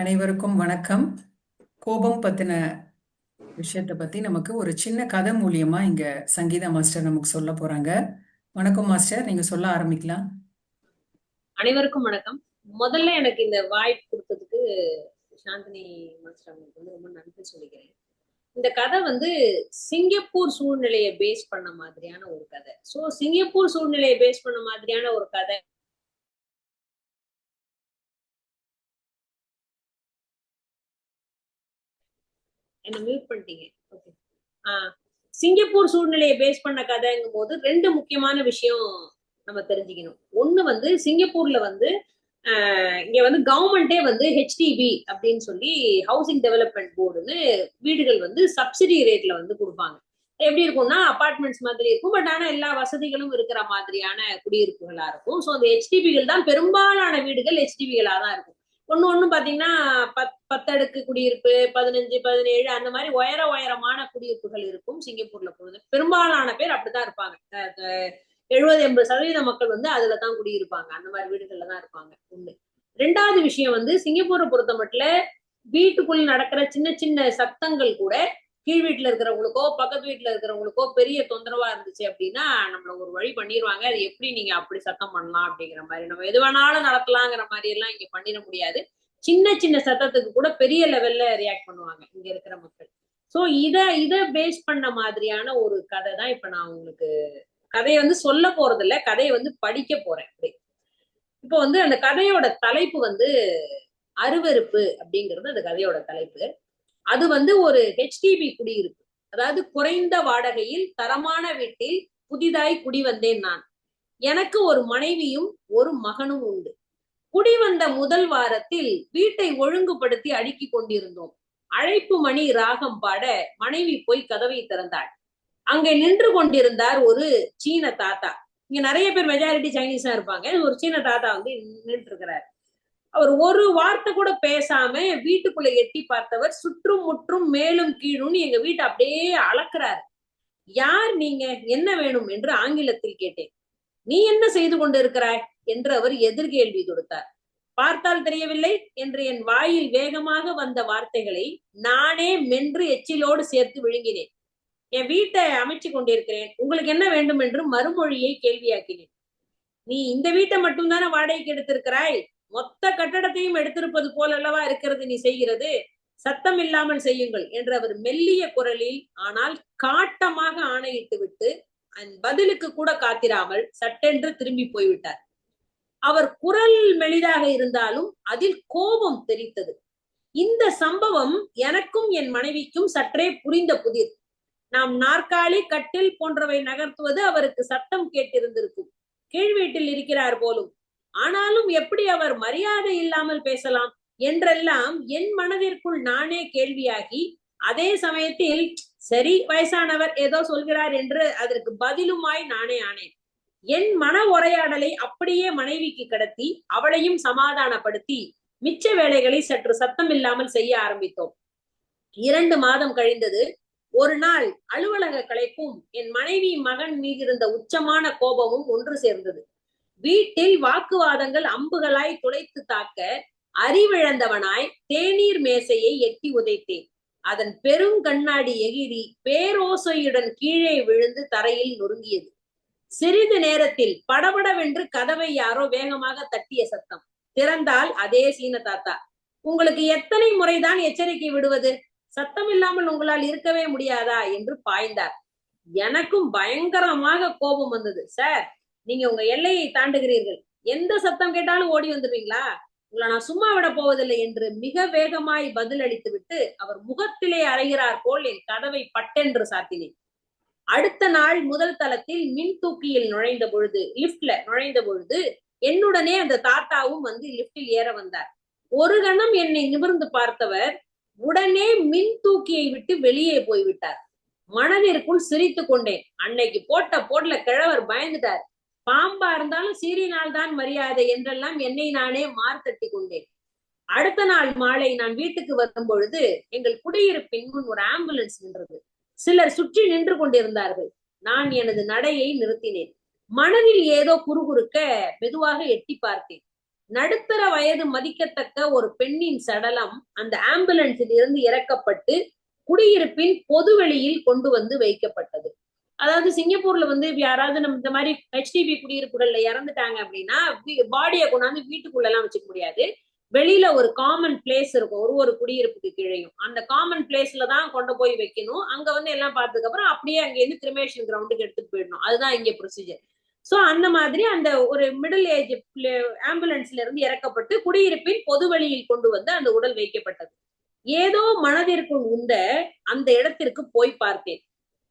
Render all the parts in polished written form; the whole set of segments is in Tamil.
அனைவருக்கும் வணக்கம். கோபம் பத்தின விஷயத்தை பத்தி நமக்கு ஒரு சின்ன கதை மூலியமா இங்க சங்கீதா மாஸ்டர் நமக்கு சொல்ல போறாங்க. வணக்கம் மாஸ்டர், நீங்க சொல்ல ஆரம்பிக்கலாம். அனைவருக்கும் வணக்கம். முதல்ல எனக்கு இந்த வாய்ப்பு கொடுத்ததுக்கு சாந்தினி மாஸ்டர் அவங்களுக்கு ரொம்ப நன்றி சொல்லிக்கிறேன். இந்த கதை சிங்கப்பூர் சூழ்நிலையை பேஸ் பண்ண மாதிரியான ஒரு கதை. சிங்கப்பூர் சூழ்நிலையை பேஸ் பண்ண மாதிரியான ஒரு கதை. என்ன மியூட் பண்ணிட்டீங்க. ஓகே. சிங்கப்பூர் சூழ்நிலையை பேஸ் பண்ண கதைங்கும் போது ரெண்டு முக்கியமான விஷயம் நம்ம தெரிஞ்சுக்கணும். ஒண்ணு சிங்கப்பூர்ல இங்க கவர்மெண்டே ஹெச்டிபி அப்படின்னு சொல்லி ஹவுசிங் டெவலப்மெண்ட் போர்டுன்னு வீடுகள் சப்சிடி ரேட்ல கொடுப்பாங்க. எப்படி இருக்கும்னா அபார்ட்மெண்ட்ஸ் மாதிரி இருக்கும், பட் ஆனா எல்லா வசதிகளும் இருக்கிற மாதிரியான குடியிருப்புகளா இருக்கும். ஸோ அந்த ஹெச்டிபிகள் தான் பெரும்பாலான வீடுகள் ஹெச்டிபிகளா தான் இருக்கும். ஒண்ணு பாத்தீங்கன்னா 10 அடுக்கு குடியிருப்பு, 15, 17 அந்த மாதிரி உயரமான குடியிருப்புகள் இருக்கும் சிங்கப்பூர்ல. பெரும்பாலான பேர் அப்படித்தான் இருப்பாங்க. 70-80% மக்கள் அதுலதான் குடியிருப்பாங்க. அந்த மாதிரி வீடுகள்ல தான் இருப்பாங்க. ஒண்ணு. ரெண்டாவது விஷயம் சிங்கப்பூரை பொறுத்த மட்டும் வீட்டுக்குள்ள நடக்கிற சின்ன சின்ன சத்தங்கள் கூட கீழ் வீட்டுல இருக்கிறவங்களுக்கோ பக்கத்து வீட்டுல இருக்கிறவங்களுக்கோ பெரிய தொந்தரவா இருந்துச்சு அப்படின்னா நம்மள ஒரு வழி பண்ணிடுவாங்க. அது எப்படி நீங்க அப்படி சத்தம் பண்ணலாம் அப்படிங்கிற மாதிரி, நம்ம எது வேணாலும் நடக்கலாங்கிற மாதிரி எல்லாம் இங்க பண்ணிட முடியாது. சின்ன சின்ன சத்தத்துக்கு கூட பெரிய லெவல்ல ரியாக்ட் பண்ணுவாங்க இங்க இருக்கிற மக்கள். சோ இத பேஸ் பண்ண மாதிரியான ஒரு கதை தான் இப்ப நான் உங்களுக்கு கதையை சொல்ல போறது இல்ல, கதையை படிக்க போறேன். இப்போ அந்த கதையோட தலைப்பு அருவருப்பு அப்படிங்கிறது அந்த கதையோட தலைப்பு. அது ஒரு ஹெச்டிபி குடியிருப்பு, அதாவது குறைந்த வாடகையில் தரமான வீட்டில் புதிதாய் குடி வந்தேன் நான். எனக்கு ஒரு மனைவியும் ஒரு மகனும் உண்டு. குடி வந்த முதல் வாரத்தில் வீட்டை ஒழுங்குபடுத்தி அடுக்கி கொண்டிருந்தோம். அழைப்பு மணி ராகம் பாட மனைவி போய் கதவை திறந்தாள். அங்க நின்று கொண்டிருந்தார் ஒரு சீன தாத்தா. இங்க நிறைய பேர் மெஜாரிட்டி சைனீஸா இருப்பாங்க. ஒரு சீன தாத்தா நின்று இருக்கிறார். அவர் ஒரு வார்த்தை கூட பேசாம வீட்டுக்குள்ள எட்டி பார்த்தவர் சுற்றும் முற்றும் மேலும் கீழும் எங்க வீட்டை அப்படியே அளக்குறாரு. யார் நீங்க, என்ன வேணும் என்று ஆங்கிலத்தில் கேட்டேன். நீ என்ன செய்து கொண்டு இருக்கிறாய் என்று அவர் எதிர்கேள்வி தொடுத்தார். பார்த்தால் தெரியவில்லை என்று என் வாயில் வேகமாக வந்த வார்த்தைகளை நானே மென்று எச்சிலோடு சேர்த்து விழுங்கினேன். என் வீட்டை அமைச்சு கொண்டிருக்கிறேன், உங்களுக்கு என்ன வேண்டும் என்று மறுமொழியை கேள்வியாக்கினேன். நீ இந்த வீட்டை மட்டும் தானே வாடகைக்கு எடுத்திருக்கிறாய், மொத்த கட்டடத்தையும் எடுத்திருப்பது போல அல்லவா இருக்கிறது நீ செய்கிறது, சத்தம் இல்லாமல் செய்யுங்கள் என்று அவர் மெல்லிய குரலில் ஆனால் காட்டமாக ஆணையிட்டு விட்டு பதிலுக்கு கூட காத்திராமல் சட்டென்று திரும்பி போய்விட்டார். அவர் குரல் மெலிதாக இருந்தாலும் அதில் கோபம் தெரித்தது. இந்த சம்பவம் எனக்கும் என் மனைவிக்கும் சற்றே புரிந்த புதிர். நாம் நாற்காலி, கட்டில் போன்றவை நகர்த்துவது அவருக்கு சத்தம் கேட்டிருந்திருக்கும். கீழ் வீட்டில் இருக்கிறார் போலும், ஆனாலும் எப்படி அவர் மரியாதை இல்லாமல் பேசலாம் என்றெல்லாம் என் மனதிற்குள் நானே கேள்வியாகி, அதே சமயத்தில் சரி வயசானவர் ஏதோ சொல்கிறார் என்று அதற்கு பதிலுமாய் நானே ஆனேன். என் மன உரையாடலை அப்படியே மனைவிக்கு கடத்தி அவளையும் சமாதானப்படுத்தி மிச்ச வேலைகளை சற்று சத்தம் இல்லாமல் செய்ய ஆரம்பித்தோம். 2 மாதம் கழிந்தது. ஒரு நாள் அலுவலக களைப்பும் என் மனைவி மகன் மீது இருந்த உச்சமான கோபமும் ஒன்று சேர்ந்தது. வீட்டில் வாக்குவாதங்கள் அம்புகளாய் துளைத்து தாக்க அறிவிழந்தவனாய் தேநீர் மேசையை எட்டி உதைத்தேன். அதன் பெருங்கண்ணாடி எகிரி பேரோசையுடன் கீழே விழுந்து தரையில் நொறுங்கியது. சிறிது நேரத்தில் படபடவென்று கதவை யாரோ வேகமாக தட்டிய சத்தம். திறந்தால் அதே சீன தாத்தா. உங்களுக்கு எத்தனை முறைதான் எச்சரிக்கை விடுவது, சத்தம் இல்லாமல் உங்களால் இருக்கவே முடியாதா என்று பாய்ந்தார். எனக்கும் பயங்கரமாக கோபம் வந்தது. சார், நீங்க உங்க எல்லையை தாண்டுகிறீர்கள், எந்த சத்தம் கேட்டாலும் ஓடி வந்துருவீங்களா, உங்களை நான் சும்மா விட போவதில்லை என்று மிக வேகமாய் பதில் அளித்து விட்டு அவர் முகத்திலே அறைகிறார் போல் என் கதவை பட்டென்று சாத்தினேன். அடுத்த நாள் முதல் தளத்தில் மின் தூக்கியில் லிப்ட்ல நுழைந்த பொழுது என்னுடனே அந்த தாத்தாவும் லிப்டில் ஏற வந்தார். ஒரு கணம் என்னை நிமிர்ந்து பார்த்தவர் உடனே மின் தூக்கியை விட்டு வெளியே போய்விட்டார். மனதிற்குள் சிரித்து கொண்டேன். அன்னைக்கு போட்ட போட்ல கிழவர் பயந்துட்டார். பாம்பா இருந்தாலும் சீறினால் தான் மரியாதை என்றெல்லாம் என்னை நானே மார்த்தட்டி கொண்டேன். அடுத்த நாள் மாலை நான் வீட்டுக்கு வரும் பொழுது எங்கள் குடியிருப்பின் முன் ஒரு ஆம்புலன்ஸ் நின்றது. சிலர் சுற்றி நின்று கொண்டிருந்தார்கள். நான் எனது நடையை நிறுத்தினேன். மனதில் ஏதோ குறுகுறுக்க மெதுவாக எட்டி பார்த்தேன். நடுத்தர வயது மதிக்கத்தக்க ஒரு பெண்ணின் சடலம் அந்த ஆம்புலன்ஸில் இருந்து இறக்கப்பட்டு குடியிருப்பின் பொதுவெளியில் கொண்டு வந்து வைக்கப்பட்டது. அதாவது சிங்கப்பூர்ல வந்து யாராவது நம்ம இந்த மாதிரி HDB குடியிருப்புகள்ல இறந்துட்டாங்க அப்படின்னா பாடியை கொண்டாந்து வீட்டுக்குள்ள எல்லாம் வச்சுக்க முடியாது. வெளியில ஒரு காமன் பிளேஸ் இருக்கும் ஒரு குடியிருப்புக்கு கீழையும். அந்த காமன் பிளேஸ்ல தான் கொண்டு போய் வைக்கணும். அங்க வந்து எல்லாம் பார்த்ததுக்கு அப்புறம் அப்படியே அங்க இருந்து கிரிமேஷன் கிரவுண்டுக்கு எடுத்துட்டு போயிடணும். அதுதான் இங்க ப்ரொசீஜர். சோ அந்த மாதிரி அந்த ஒரு மிடில் ஏஜ் ஆம்புலன்ஸ்ல இருந்து இறக்கப்பட்டு குடியிருப்பின் பொது வழியில் கொண்டு வந்து அந்த உடல் வைக்கப்பட்டது. ஏதோ மனதிற்குள் உந்த அந்த இடத்திற்கு போய் பார்த்தேன்.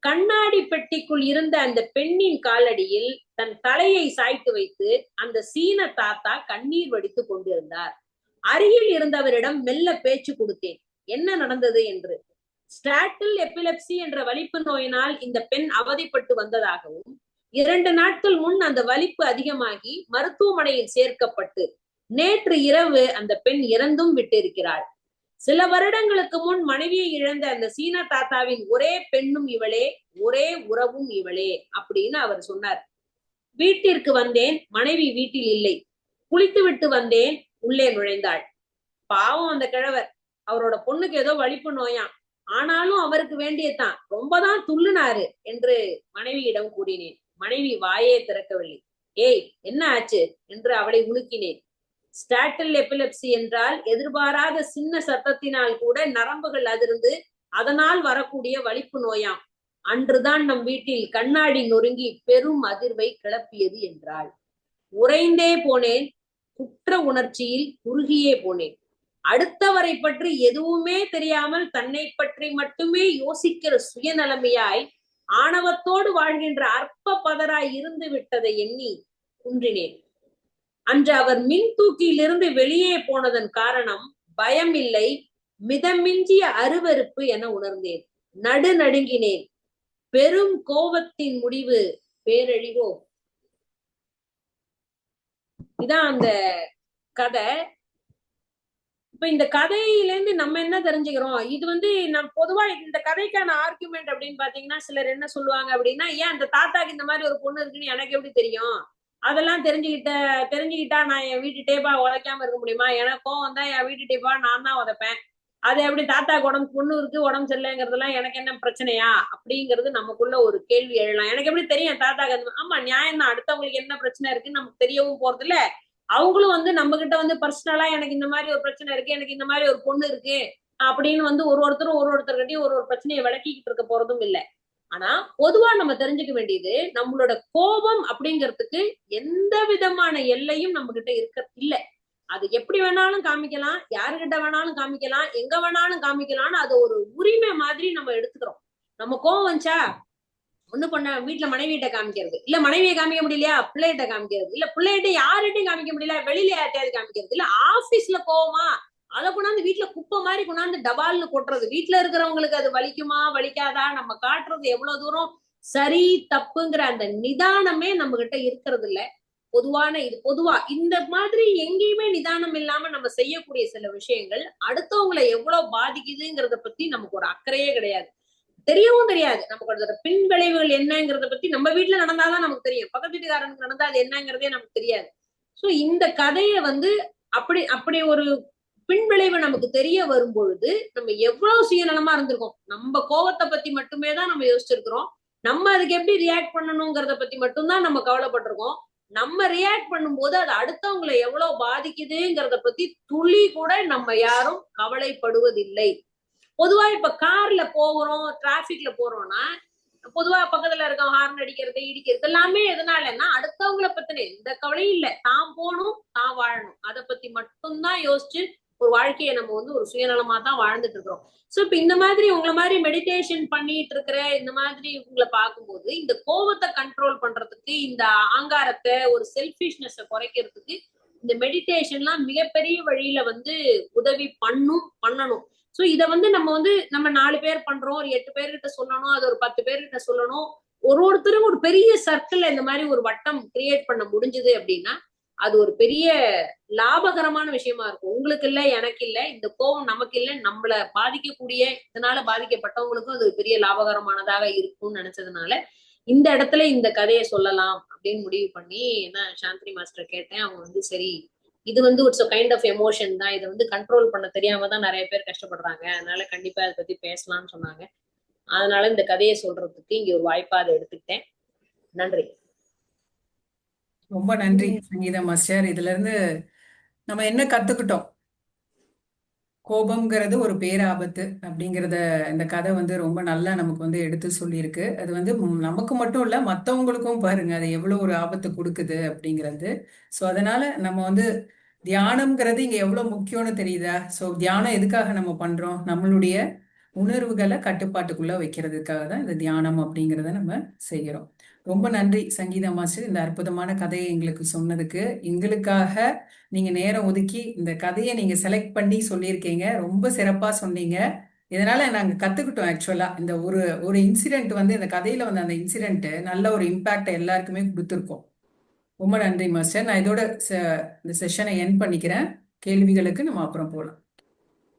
கண்ணாடி பெட்டிக்குள் இருந்த அந்த பெண்ணின் காலடியில் தன் தலையை சாய்த்து வைத்து அந்த சீன தாத்தா கண்ணீர் வடித்துக் கொண்டிருந்தார். அருகில் இருந்தவரிடம் மெல்ல பேச்சு கொடுத்தேன், என்ன நடந்தது என்று. ஸ்டாட்டில் எபிலெப்சி என்ற வலிப்பு நோயினால் இந்த பெண் அவதிப்பட்டு வந்ததாகவும் 2 நாட்கள் முன் அந்த வலிப்பு அதிகமாகி மருத்துவமனையில் சேர்க்கப்பட்டு நேற்று இரவு அந்த பெண் இறந்தும் விட்டிருக்கிறாள். சில வருடங்களுக்கு முன் மனைவியை இழந்த அந்த சீன தாத்தாவின் ஒரே பெண்ணும் இவளே, ஒரே உறவும் இவளே அப்படின்னு அவர் சொன்னார். வீட்டிற்கு வந்தேன், மனைவி வீட்டில் இல்லை. குளித்து விட்டு வந்தேன், உள்ளே நுழைந்தாள். பாவம் அந்த கிழவர், அவரோட பொண்ணுக்கு ஏதோ வலிப்பு நோயாம், ஆனாலும் அவருக்கு வேண்டியதான், ரொம்பதான் துள்ளுனாரு என்று மனைவியிடம் கூறினேன். மனைவி வாயே திறக்கவில்லை. ஏய் என்ன ஆச்சு என்று அவளை உலுக்கினேன். ஸ்டாட்டில் எபிலெப்சி என்றால் எதிர்பாராத சின்ன சத்தத்தினால் கூட நரம்புகள் அதிர்ந்து அதனால் வரக்கூடிய வலிப்பு நோயாம். அன்றுதான் நம் வீட்டில் கண்ணாடி நொறுங்கி பெரும் அதிர்வை கிளப்பியது என்றாள். உறைந்தே போனேன், குற்ற உணர்ச்சியில் குறுகியே போனேன். அடுத்தவரை பற்றி எதுவுமே தெரியாமல் தன்னை பற்றி மட்டுமே யோசிக்கிற சுயநலமையாய் ஆணவத்தோடு வாழ்கின்ற அற்ப பதராய் இருந்து விட்டதை எண்ணி குன்றினேன். அன்று அவர் மின் தூக்கியிலிருந்து வெளியே போனதன் காரணம் பயம் இல்லை, மிதமிஞ்சிய அருவருப்பு என உணர்ந்தேன். நடுநடுங்கினேன். பெரும் கோபத்தின் முடிவு பேரழிவோ. இதான் அந்த கதை. இப்ப இந்த கதையிலேருந்து நம்ம என்ன தெரிஞ்சுக்கிறோம், இது வந்து நம்ம பொதுவா இந்த கதைக்கான ஆர்குமெண்ட் அப்படின்னு பாத்தீங்கன்னா சிலர் என்ன சொல்லுவாங்க அப்படின்னா, ஏன் அந்த தாத்தாக்கு இந்த மாதிரி ஒரு பொண்ணு இருக்குன்னு எனக்கு எப்படி தெரியும், அதெல்லாம் தெரிஞ்சுக்கிட்டா நான் என் வீட்டு டேப்பா உதைக்காம இருக்க முடியுமா, எனக்கும் வந்தா என் வீட்டு டேப்பா நான் தான் உதைப்பேன், அது எப்படி தாத்தாக்கு உடம்பு பொண்ணு இருக்கு உடம்பு சரியில்லைங்கிறதுலாம் எனக்கு என்ன பிரச்சனையா அப்படிங்கிறது நமக்குள்ள ஒரு கேள்வி எழலாம். எனக்கு எப்படி தெரியும் தாத்தாக்கு, ஆமா நியாயம் தான், அடுத்தவங்களுக்கு என்ன பிரச்சனை இருக்குன்னு நமக்கு தெரியவும் போறது இல்ல, அவங்களும் வந்து நம்ம கிட்ட வந்து பர்சனலா எனக்கு இந்த மாதிரி ஒரு பிரச்சனை இருக்கு, எனக்கு இந்த மாதிரி ஒரு பொண்ணு இருக்கு அப்படின்னு வந்து ஒருத்தர்கிட்டயும் ஒரு பிரச்சனையை விளக்கிக்கிட்டு இருக்க போறதும் இல்லை. ஆனா பொதுவா நம்ம தெரிஞ்சுக்க வேண்டியது, நம்மளோட கோபம் அப்படிங்கிறதுக்கு எந்த விதமான எல்லையும் நம்ம கிட்ட இருக்க இல்ல. அது எப்படி வேணாலும் காமிக்கலாம், யாருகிட்ட வேணாலும் காமிக்கலாம், எங்க வேணாலும் காமிக்கலாம்னு அது ஒரு உரிமை மாதிரி நம்ம எடுத்துக்கிறோம். நம்ம கோபம் வந்துச்சா ஒண்ணு பண்ண வீட்டுல மனைவியிட்ட காமிக்கிறது, இல்ல மனைவியை காமிக்க முடியலையா பிள்ளைகிட்ட காமிக்கிறது, இல்ல பிள்ளைகிட்ட யார்கிட்டையும் காமிக்க முடியல வெளியில யார்ட்டையாவது காமிக்கிறது, இல்ல ஆபீஸ்ல கோவமா அதை கொண்டாந்து வீட்டுல குப்பை மாதிரி கொண்டாந்து டபால்னு கொட்டுறது. வீட்டுல இருக்கிறவங்களுக்கு அது வலிக்குமா வலிக்காதா நம்ம காட்டுறது எவ்வளவு தூரம் சரி தப்புங்கிற அந்த நிதானமே நம்ம கிட்ட இருக்கிறது இல்ல. பொதுவா இந்த மாதிரி எங்கேயுமே நிதானம் இல்லாம நம்ம செய்யக்கூடிய சில விஷயங்கள் அடுத்தவங்களை எவ்வளவு பாதிக்குதுங்கிறத பத்தி நமக்கு ஒரு அக்கறையே கிடையாது, தெரியவும் தெரியாது. நமக்கு அதோட பின் விளைவுகள் என்னங்கிறத பத்தி நம்ம வீட்டுல நடந்தாதான் நமக்கு தெரியும், பக்கத்து வீட்டுக்காரனுக்கு நடந்தா அது என்னங்கிறதே நமக்கு தெரியாது. சோ இந்த கதையை வந்து அப்படி ஒரு பின்விளைவு நமக்கு தெரிய வரும் பொழுது நம்ம எவ்வளவு சுயநலமா இருந்திருக்கோம், நம்ம கோவத்தை பத்தி மட்டுமே தான் நம்ம யோசிச்சிருக்கிறோம், நம்ம அதுக்கு எப்படி ரியாக்ட் பண்ணணுங்கிறத பத்தி மட்டும்தான் நம்ம கவலைப்பட்டிருக்கோம். நம்ம ரியாக்ட் பண்ணும்போது அது அடுத்தவங்களை எவ்வளவு பாதிக்குதுங்கிறத பத்தி துளி கூட நம்ம யாரும் கவலைப்படுவதில்லை. பொதுவா இப்ப கார்ல போகிறோம் டிராபிக்ல போறோம்னா பொதுவா பக்கத்துல இருக்க ஹார்ன் அடிக்கிறது இடிக்கிறது எல்லாமே எதனாலன்னா அடுத்தவங்களை பத்தின எந்த கவலையும் இல்ல, தான் போகணும் தான் வாழணும் அதை பத்தி மட்டும்தான் யோசிச்சு ஒரு வாழ்க்கையை நம்ம வந்து ஒரு சுயநலமா தான் வாழ்ந்துட்டு இருக்கிறோம். சோ இப்ப இந்த மாதிரி உங்களை மாதிரி மெடிடேஷன் பண்ணிட்டு இருக்கிற இந்த மாதிரி உங்களை பார்க்கும்போது இந்த கோபத்தை கண்ட்ரோல் பண்றதுக்கு, இந்த ஆங்காரத்தை ஒரு செல்ஃபிஷ்னஸ் குறைக்கிறதுக்கு இந்த மெடிடேஷன்லாம் மிகப்பெரிய வழியில வந்து உதவி பண்ணணும். சோ இத வந்து நம்ம 4 பேர் பண்றோம், ஒரு 8 பேர்கிட்ட சொல்லணும், அது ஒரு 10 பேர்கிட்ட சொல்லணும், ஒருத்தரும் ஒரு பெரிய சர்க்கிள் இந்த மாதிரி ஒரு வட்டம் கிரியேட் பண்ண முடிஞ்சது அப்படின்னா அது ஒரு பெரிய லாபகரமான விஷயமா இருக்கும். உங்களுக்கு இல்ல எனக்கு இல்ல, இந்த கோபம் நமக்கு இல்ல, நம்மள பாதிக்கக்கூடிய இதனால பாதிக்கப்பட்டவங்களுக்கும் அது ஒரு பெரிய லாபகரமானதாக இருக்கும்னு நினைச்சதுனால இந்த இடத்துல இந்த கதையை சொல்லலாம் அப்படின்னு முடிவு பண்ணி என்ன சாந்தினி மாஸ்டர் கேட்டேன். அவங்க வந்து சரி இது வந்து இட்ஸ் கைண்ட் ஆஃப் எமோஷன் தான். இதை வந்து கண்ட்ரோல் பண்ண தெரியாம தான் நிறைய பேர் கஷ்டப்படுறாங்க. அதனால கண்டிப்பா அதை பத்தி பேசலாம்னு சொன்னாங்க. அதனால இந்த கதையை சொல்றதுக்கு இங்க ஒரு வாய்ப்பா அதை எடுத்துக்கிட்டேன். நன்றி. ரொம்ப நன்றி சங்கீதா மாஸ்டர். இதுல இருந்து நம்ம என்ன கத்துக்கிட்டோம்? கோபம்ங்கிறது ஒரு பேராபத்து அப்படிங்கிறத இந்த கதை வந்து ரொம்ப நல்லா நமக்கு வந்து எடுத்து சொல்லியிருக்கு. அது வந்து நமக்கு மட்டும் இல்ல, மற்றவங்களுக்கும் பாருங்க அது எவ்வளவு ஒரு ஆபத்து கொடுக்குது அப்படிங்கிறது. ஸோ அதனால நம்ம வந்து தியானம்ங்கிறது இங்க எவ்வளவு முக்கியம்னு தெரியுதா? ஸோ தியானம் எதுக்காக நம்ம பண்றோம்? நம்மளுடைய உணர்வுகளை கட்டுப்பாட்டுக்குள்ள வைக்கிறதுக்காக தான் இந்த தியானம் அப்படிங்கிறத நம்ம செய்கிறோம். ரொம்ப நன்றி சங்கீதா மாஸ்டர், இந்த அற்புதமான கதையை எங்களுக்கு சொன்னதுக்கு. எங்களுக்காக நீங்க நேரம் ஒதுக்கி இந்த கதையை நீங்க செலக்ட் பண்ணி சொல்லியிருக்கீங்க. ரொம்ப சிறப்பா சொன்னீங்க. இதனால நாங்க கத்துக்கிட்டோம். ஆக்சுவலா இந்த ஒரு ஒரு இன்சிடென்ட் வந்து இந்த கதையில வந்து அந்த இன்சிடென்ட் நல்ல ஒரு இம்பாக்ட் எல்லாருக்குமே கொடுத்துருக்கோம். ரொம்ப நன்றி மாஸ்டர். நான் இதோட இந்த செஷனை என் பண்ணிக்கிறேன். கேள்விகளுக்கு நம்ம அப்புறம் போகலாம்.